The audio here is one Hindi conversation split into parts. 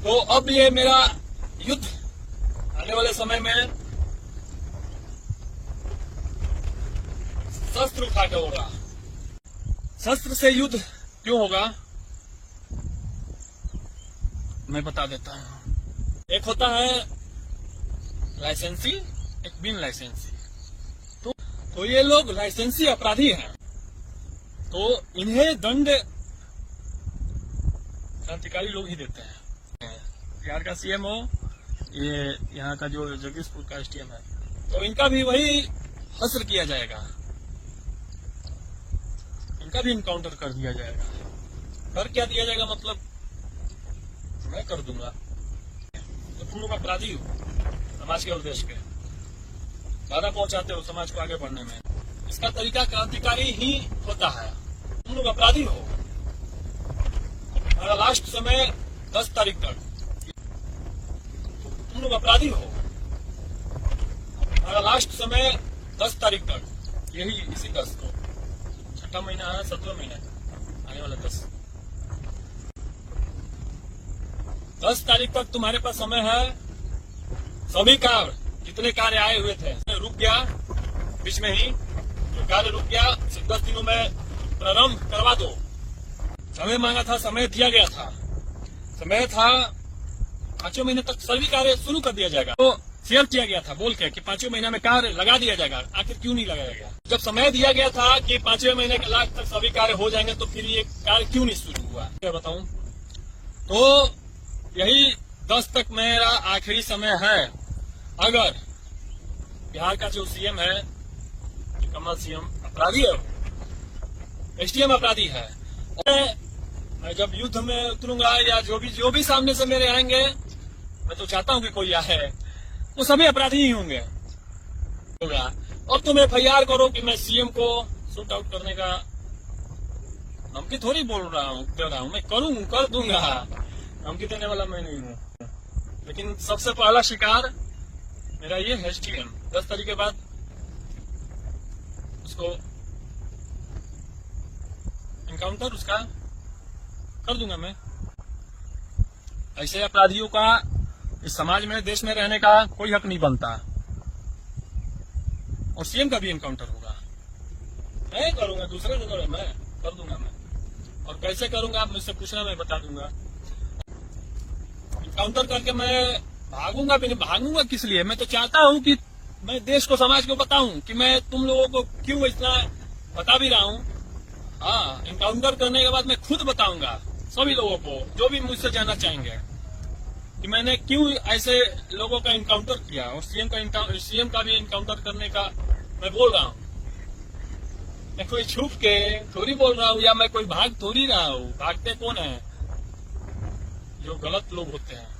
तो अब ये मेरा युद्ध आने वाले समय में शस्त्र उठा के होगा। शस्त्र से युद्ध क्यों होगा मैं बता देता हूं। एक होता है लाइसेंसी, एक बिन लाइसेंसी। तो ये लोग लाइसेंसी अपराधी हैं, तो इन्हें दंड क्रांतिकारी लोग ही देते हैं। बिहार का सीएम हो, ये यहाँ का जो जगदीशपुर का एसडीएम है, तो इनका भी वही हश्र किया जाएगा, इनका भी इनकाउंटर कर दिया जाएगा। कर क्या दिया जाएगा मतलब मैं कर दूंगा। तो तुम लोग अपराधी हो समाज के और देश के, बाधा पहुंचाते हो समाज को आगे बढ़ने में। इसका तरीका क्रांतिकारी ही होता है। तुम लोग अपराधी हो। हमारा लास्ट समय 10 तारीख तक, तुम लोग अपराधी हो। हमारा लास्ट समय 10 तारीख तक, यही इसी 10 को, छठा महीना है, 7वां महीना आने वाला 10 तारीख तक तुम्हारे पास समय है। सभी कार्य, जितने कार्य आए हुए थे रुक गया, बीच में ही जो कार्य रुक गया 10 दिनों में प्रारंभ करवा दो। समय मांगा था, समय दिया गया था, समय था 5 महीने तक सभी कार्य शुरू कर दिया जाएगा। तो शेयर किया गया था बोल के कि 5 महीने में कार्य लगा दिया जाएगा। आखिर क्यों नहीं लगाया गया? जब समय दिया गया था कि 5वें महीने के लास्ट तक सभी कार्य हो जाएंगे, तो फिर ये कार्य क्यों नहीं शुरू हुआ? क्या बताऊं? तो यही 10 तक मेरा आखिरी समय है। अगर बिहार का जो सीएम है, कमल सीएम अपराधी है, एसडीएम अपराधी है, मैं जब युद्ध में उतरूंगा या जो भी सामने से मेरे आएंगे, मैं तो चाहता हूं कि कोई आए, वो सभी अपराधी ही होंगे। और तुम FIR करो कि मैं सीएम को शूट आउट करने का धमकी थोड़ी दे रहा हूं, मैं कर दूंगा। धमकी देने वाला मैं नहीं हूं। लेकिन सबसे पहला शिकार मेरा ये है एसडीएम। 10 तारीख के बाद उसको इनकाउंटर उसका कर दूंगा मैं। ऐसे अपराधियों का इस समाज में, देश में रहने का कोई हक नहीं बनता। और सीएम का भी इनकाउंटर होगा। मैं करूंगा, दूसरे जगह मैं कर दूंगा मैं। और कैसे करूंगा आप मुझसे पूछना, मैं बता दूंगा। इनकाउंटर करके मैं भागूंगा भी नहीं। भागूंगा किस लिए? मैं तो चाहता हूं कि मैं देश को, समाज को बताऊं कि मैं तुम लोगों को क्यों इतना बता भी रहा हूं। हाँ, इनकाउंटर करने के बाद मैं खुद बताऊंगा सभी लोगों को, जो भी मुझसे जानना चाहेंगे, कि मैंने क्यों ऐसे लोगों का इनकाउंटर किया। और सीएम का भी इनकाउंटर करने का मैं बोल रहा हूं। मैं कोई छुप के थोड़ी बोल रहा हूं, या मैं कोई भाग थोड़ी रहा हूं। भागते कौन है? जो गलत लोग होते हैं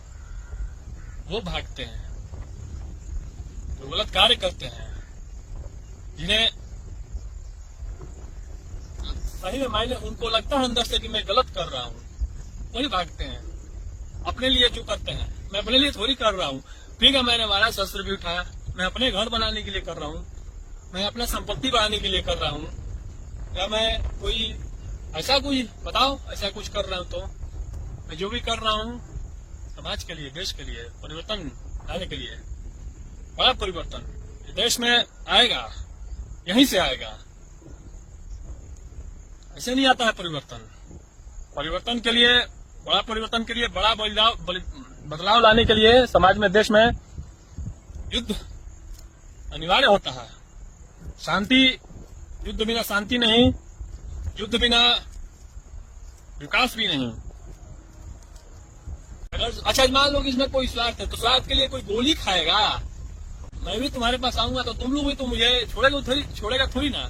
वो भागते हैं, जो गलत कार्य करते हैं, जिन्हें सही में मायने उनको लगता है अंदर से कि मैं गलत कर रहा हूं, वही भागते हैं। अपने लिए जो करते हैं, मैं अपने लिए थोड़ी कर रहा हूं। ठीक है, मैंने मारा, शस्त्र भी उठाया, मैं अपने घर बनाने के लिए कर रहा हूं, मैं अपना संपत्ति बढ़ाने के लिए कर रहा हूं। या मैं कोई ऐसा कोई बताओ ऐसा कुछ कर रहा हूं, तो मैं जो भी कर रहा हूं समाज के लिए, देश के लिए परिवर्तन लाने के लिए, बड़ा परिवर्तन देश में आएगा, यहीं से आएगा। ऐसे नहीं आता है परिवर्तन। परिवर्तन के लिए, बड़ा परिवर्तन के लिए, बड़ा बदलाव लाने के लिए समाज में, देश में युद्ध अनिवार्य होता है। शांति, युद्ध बिना शांति नहीं, युद्ध बिना विकास भी नहीं। अगर अच्छा मान लो कि इसमें कोई स्वार्थ है, तो स्वार्थ के लिए कोई गोली खाएगा। मैं भी तुम्हारे पास आऊंगा तो तुम लोग भी तो मुझे छोड़ेगा थोड़ी ना।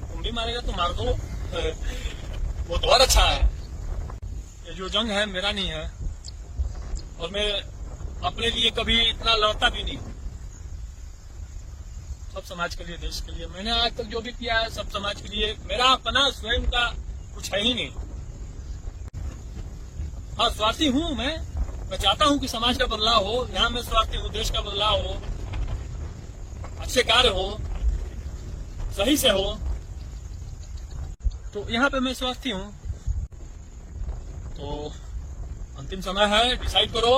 तुम भी मारेगा तो मार दो, वो तो और अच्छा है। ये जो जंग है मेरा नहीं है, और मैं अपने लिए कभी इतना लड़ता भी नहीं। सब समाज के लिए, देश के लिए मैंने आज तक जो भी किया है, सब समाज के लिए। मेरा अपना स्वयं का कुछ है ही नहीं। हाँ, स्वार्थी हूँ मैं चाहता हूँ कि समाज का बदलाव हो। यहाँ मैं स्वार्थी हूँ, देश का बदलाव हो, अच्छे कार्य हो, सही से हो, तो यहाँ पे मैं स्वार्थी हूँ। तो अंतिम अंतिम समय है, डिसाइड करो।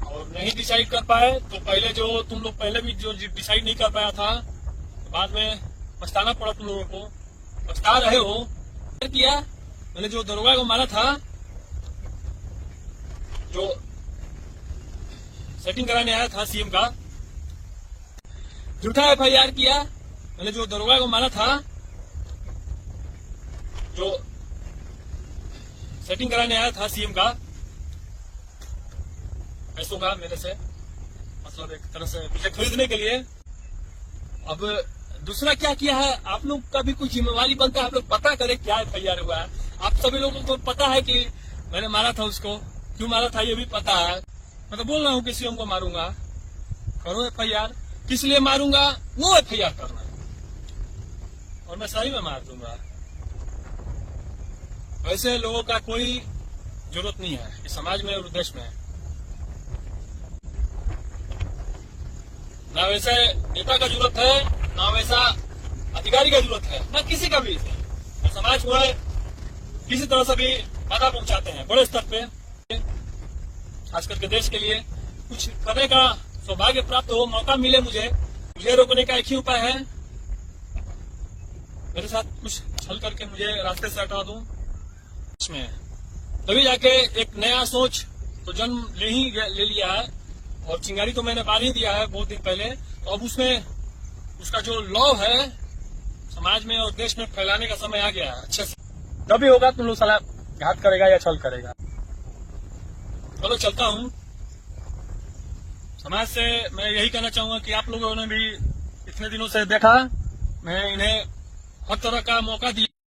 और नहीं डिसाइड कर पाए तो पहले जो तुम लोग पहले भी जो डिसाइड नहीं कर पाया था, तो बाद में पछताना पड़ा तुम लोगों को, पछता रहे हो। किया मैंने जो दरोगा को मारा था, जो सेटिंग कराने आया था सीएम का, झूठा FIR किया। मैंने जो दरोगा को मारा था, जो सेटिंग कराने आया था सीएम का, पैसों का मेरे से, मतलब एक तरह से मुझे खरीदने के लिए। अब दूसरा क्या किया है, आप लोग का भी कुछ जिम्मेवारी बनता है, आप लोग पता करें क्या FIR हुआ है। आप सभी लोगों को पता है कि मैंने मारा था उसको, क्यों मारा था ये भी पता है। मैं तो बोल रहा हूँ कि सीएम को मारूंगा, करो FIR। किस लिए मारूंगा वो FIR करना, और मैं सही में मार दूंगा। वैसे लोगों का कोई जरूरत नहीं है इस समाज में और देश में, ना वैसे नेता का जरूरत है, ना वैसा अधिकारी का जरूरत है, ना किसी का भी। तो समाज को किसी तरह से भी बाधा पहुंचाते हैं बड़े स्तर पे। खास करके देश के लिए कुछ करने का सौभाग्य प्राप्त हो, मौका मिले मुझे रोकने का एक ही उपाय है, मेरे साथ कुछ छल करके मुझे रास्ते से हटा दूं। इसमें तभी जाके एक नया सोच तो जन्म ले लिया है। और चिंगारी तो मैंने बांध ही दिया है बहुत दिन पहले, तो अब उसमें उसका जो लॉ है समाज में और देश में फैलाने का समय आ गया है अच्छे से। तभी होगा तुम लोग साला घात करेगा या छल करेगा। चलो चलता हूँ। समाज से मैं यही कहना चाहूंगा कि आप लोगों ने भी इतने दिनों से देखा, मैं इन्हें हर तरह का मौका दिया।